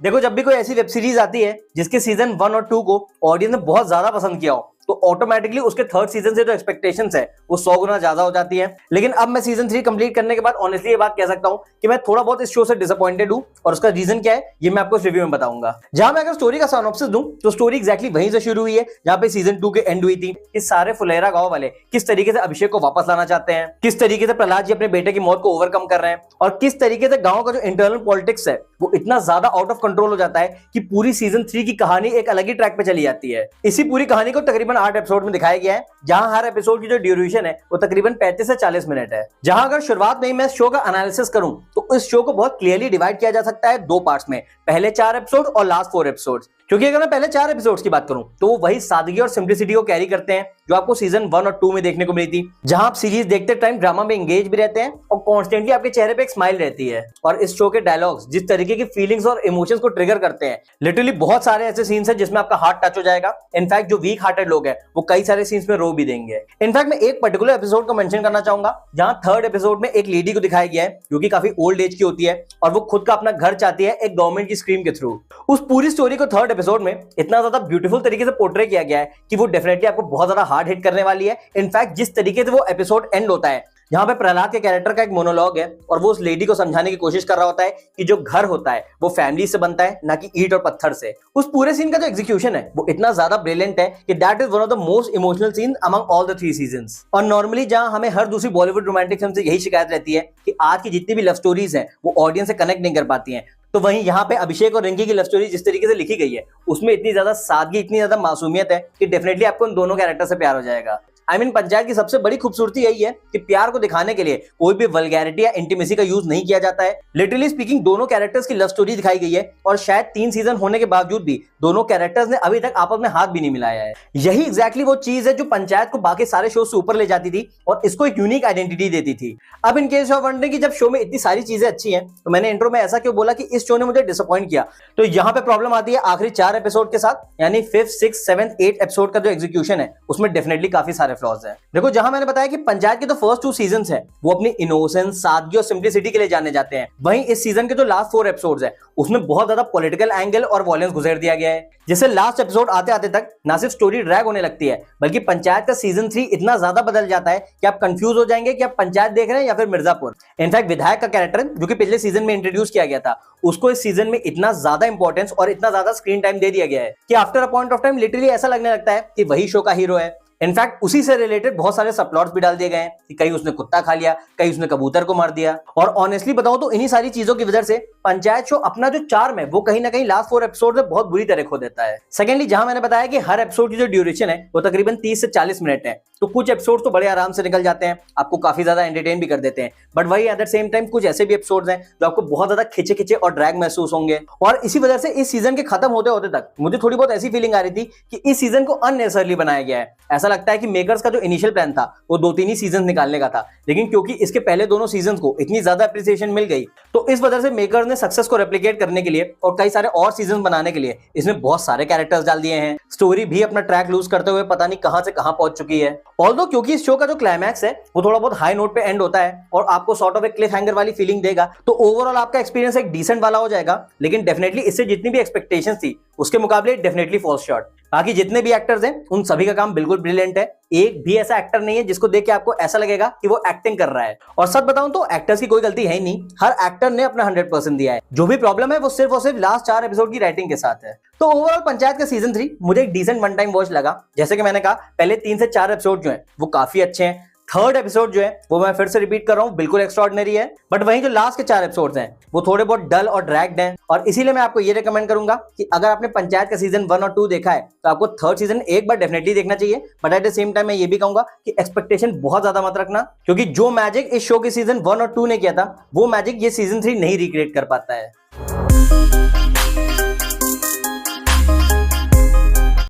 देखो, जब भी कोई ऐसी वेब सीरीज आती है जिसके सीजन 1 और 2 को ऑडियंस ने बहुत ज्यादा पसंद किया हो, तो ऑटोमेटिकली उसके थर्ड सीजन से जो एक्सपेक्टेशंस है वो 100 गुना ज्यादा हो जाती है। लेकिन अब मैं सीजन 3 कंप्लीट करने के बाद ऑनेस्टली ये बात कह सकता हूं कि मैं थोड़ा बहुत इस शो से डिसअपॉइंटेड हूं, और उसका रीजन क्या है ये मैं आपको इस रिव्यू में बताऊंगा। जहां मैं अगर स्टोरी का सिनॉप्सिस दूं तो स्टोरी एक्जैक्टली वहीं से शुरू हुई है जहां पे सीजन 2 के एंड हुई थी। कि सारे फुलेरा गांव वाले किस तरीके से अभिषेक को वापस लाना चाहते हैं, किस तरीके से प्रहलाद जी अपने बेटे की मौत को ओवरकम कर रहे हैं, और किस तरीके से गांव का जो इंटरनल पॉलिटिक्स है वो इतना ज्यादा आउट ऑफ कंट्रोल हो जाता है कि पूरी सीजन 3 की कहानी एक अलग ही ट्रैक पे चली जाती है। इसी पूरी कहानी को तकरीबन 8 एपिसोड में दिखाया गया है, जहां हर एपिसोड की जो ड्यूरेशन है वो तकरीबन 35 से 40 मिनट है। जहां अगर शुरुआत में ही मैं शो का एनालिसिस करूं तो इस शो को बहुत क्लियरली डिवाइड किया जा सकता है दो पार्ट्स में, पहले 4 एपिसोड और लास्ट 4 एपिसोड। क्योंकि अगर मैं पहले 4 एपिसोड्स की बात करूं तो वो वही सादगी और सिंप्लिसिटी को कैरी करते हैं जो आपको सीजन 1 और 2 में देखने को मिली थी, जहां आप सीरीज देखते टाइम ड्रामा में एंगेज भी रहते हैं और कॉन्स्टेंटली आपके चेहरे पे एक स्माइल रहती है। और इस शो के डायलॉग्स जिस तरीके की फीलिंग्स और इमोशंस को ट्रिगर करते हैं, लिटरली बहुत सारे ऐसे सीन्स हैं जिसमें आपका हार्ट टच हो जाएगा। इनफैक्ट जो वीक हार्टेड लोग हैं वो कई सारे सीन्स में रो भी देंगे। इनफैक्ट मैं एक पर्टिकुलर एपिसोड को मेंशन करना चाहूंगा जहां थर्ड एपिसोड में एक लेडी को दिखाया गया है जो कि काफी ओल्ड एज की होती है और वो खुद का अपना घर चाहती है एक गवर्नमेंट की स्कीम के थ्रू। उस पूरी स्टोरी को थर्ड एपिसोड में इतना ज्यादा ब्यूटीफुल तरीके से पोर्ट्रे किया गया है कि वो डेफिनेटली आपको बहुत ज्यादा हार्ड हिट करने वाली है। इनफैक्ट जिस तरीके से वो एपिसोड एंड होता है, यहाँ पे प्रहलाद के कैरेक्टर का एक मोनोलॉग है और वो उस लेडी को समझाने की कोशिश कर रहा होता है कि जो घर होता है वो फैमिली से बनता है, ना कि ईंट और पत्थर से। उस पूरे सीन का जो एग्जीक्यूशन है वो इतना ज्यादा ब्रिलियंट है कि that is one of the most emotional scene among all the 3 seasons. और नॉर्मली जहां हमें हर दूसरी बॉलीवुड रोमांटिक फिल्म से यही शिकायत रहती है कि आज की जितनी भी लव स्टोरीज हैं वो ऑडियंस से कनेक्ट नहीं कर पाती हैं, तो वहीं यहाँ पे अभिषेक और रिंकी की लव स्टोरी जिस तरीके से लिखी गई है उसमें इतनी ज्यादा सादगी, इतनी ज्यादा मासूमियत है कि डेफिनेटली आपको उन दोनों कैरेक्टर से प्यार हो जाएगा। पंचायत की सबसे बड़ी खूबसूरती यही है कि प्यार को दिखाने के लिए कोई भी वल्गैरिटी या इंटीमेसी का यूज नहीं किया जाता है। लिटरली स्पीकिंग दोनों कैरेक्टर्स की लव स्टोरी दिखाई गई है और शायद 3 सीजन होने के बावजूद भी दोनों कैरेक्टर्स ने अभी तक आपस में हाथ भी नहीं मिलाया है। यही एग्जैक्टली वो चीज है जो पंचायत को बाकी सारे शो से ऊपर ले जाती थी और इसको एक यूनिक आइडेंटिटी देती थी। अब इन केस ऑफ वंडरिंग की जब शो में इतनी सारी चीजें अच्छी हैं तो मैंने इंट्रो में ऐसा क्यों बोला कि इस शो ने मुझे डिसअपॉइंट किया, तो यहाँ पे प्रॉब्लम आती है आखिरी 4 एपिसोड के साथ, यानी 5th, 6th, 7th, 8th episode का जो एग्जीक्यूशन है उसमें डेफिनेटली काफी सारे फ्लॉज हैं। देखो, जहां मैंने बताया कि पंचायत के जो फर्स्ट 2 सीजन्स हैं वो अपनी इनोसेंस, सादगी और सिंप्लिसिटी के लिए जाने जाते हैं, वहीं इस सीजन के जो लास्ट 4 एपिसोड्स हैं उसमें बहुत ज्यादा पॉलिटिकल एंगल और वॉयलेंस गुजर दिया गया है, जिससे लास्ट एपिसोड आते आते तक ना सिर्फ स्टोरी ड्रैग होने लगती है बल्कि पंचायत का सीजन 3 इतना ज्यादा बदल जाता है कि आप कंफ्यूज हो जाएंगे कि आप पंचायत देख रहे हैं या फिर मिर्जापुर। इनफैक्ट विधायक का कैरेक्टर जो कि पिछले सीजन में इंट्रोड्यूस किया गया था उसको इस सीजन में इतना ज्यादा इंपॉर्टेंस और इतना ज्यादा स्क्रीन टाइम दे दिया गया है कि after a point of time literally ऐसा लगने लगता है कि वही शो का हीरो है। इनफैक्ट उसी से रिलेटेड बहुत सारे सबप्लॉट्स भी डाल दिए गए हैं कि कहीं उसने कुत्ता खा लिया, कहीं उसने कबूतर को मार दिया। और ऑनेस्टली बताऊं तो इन्हीं सारी चीजों की वजह से पंचायत शो अपना जो चार्म है वो कहीं ना कहीं लास्ट 4 एपिसोड में बहुत बुरी तरह खो देता है। सेकेंडली, जहां मैंने बताया कि हर एपिसोड की जो ड्यूरेशन है वो तकरीबन 30 से 40 मिनट है, तो कुछ एपिसोड तो बड़े आराम से निकल जाते हैं, आपको काफी ज्यादा एंटरटेन भी कर देते हैं, बट वही एट द सेम टाइम कुछ ऐसे भी एपिसोड्स हैं जो आपको बहुत ज्यादा खिंचे खिंचे और ड्रैग महसूस होंगे। और इसी वजह से इस सीजन के खत्म होते होते तक मुझे थोड़ी बहुत ऐसी फीलिंग आ रही थी कि इस सीजन को अननेसेसरली बनाया गया है। ऐसा लगता है कि मेकर्स का जो इनिशियल प्लान था वो 2-3 ही सीजन निकालने का था, लेकिन क्योंकि इसके पहले दोनों सीजन को इतनी ज्यादा एप्रिसिएशन मिल गई तो इस वजह से मेकर्स ने सक्सेस को रेप्लिकेट करने के लिए और कई सारे और सीजन बनाने के लिए इसमें बहुत सारे कैरेक्टर्स डाल दिए हैं। स्टोरी भी अपना ट्रैक लूज करते हुए पता नहीं कहां से कहां पहुंच चुकी है। ऑल्दो क्योंकि इस शो का जो क्लाइमैक्स है वो थोड़ा बहुत हाई नोट पे एंड होता है और आपको सॉर्ट ऑफ एक क्लिफ हैंगर वाली फीलिंग देगा, तो ओवरऑल आपका एक्सपीरियंस एक डिसेंट वाला हो जाएगा। लेकिन डेफिनेटली इससे जितनी भी एक्सपेक्टेशंस थी उसके मुकाबले डेफिनेटली फॉल्स शॉर्ट। बाकी जितने भी एक्टर्स हैं उन सभी का काम बिल्कुल ब्रिलियंट है, एक भी ऐसा एक्टर नहीं है जिसको देख के आपको ऐसा लगेगा कि वो एक्टिंग कर रहा है। और सच बताऊं तो एक्टर्स की कोई गलती है ही नहीं, हर एक्टर ने अपना 100% दिया है। जो भी प्रॉब्लम है वो सिर्फ और सिर्फ लास्ट 4 एपिसोड की राइटिंग के साथ है। तो ओवरऑल पंचायत का सीजन 3 मुझे एक डिसेंट वन टाइम वॉच लगा। जैसे कि मैंने कहा, पहले 3 से 4 एपिसोड जो है वो काफी अच्छे हैं, थर्ड एपिसोड जो है वो मैं फिर से रिपीट कर रहा हूं बिल्कुल एक्स्ट्राऑर्डिनरी है, बट वहीं जो लास्ट के 4 एपिसोड्स हैं वो थोड़े बहुत डल और ड्रैग्ड हैं। और इसीलिए मैं आपको ये रिकमेंड करूंगा कि अगर आपने पंचायत का सीजन 1 और 2 देखा है तो आपको थर्ड सीजन एक बार डेफिनेटली देखना चाहिए। But at the same time मैं ये भी कहूंगा कि एक्सपेक्टेशन बहुत ज्यादा मत रखना, क्योंकि जो मैजिक इस शो के सीजन 1 और 2 ने किया था वो मैजिक ये सीजन 3 नहीं रिक्रिएट कर पाता है।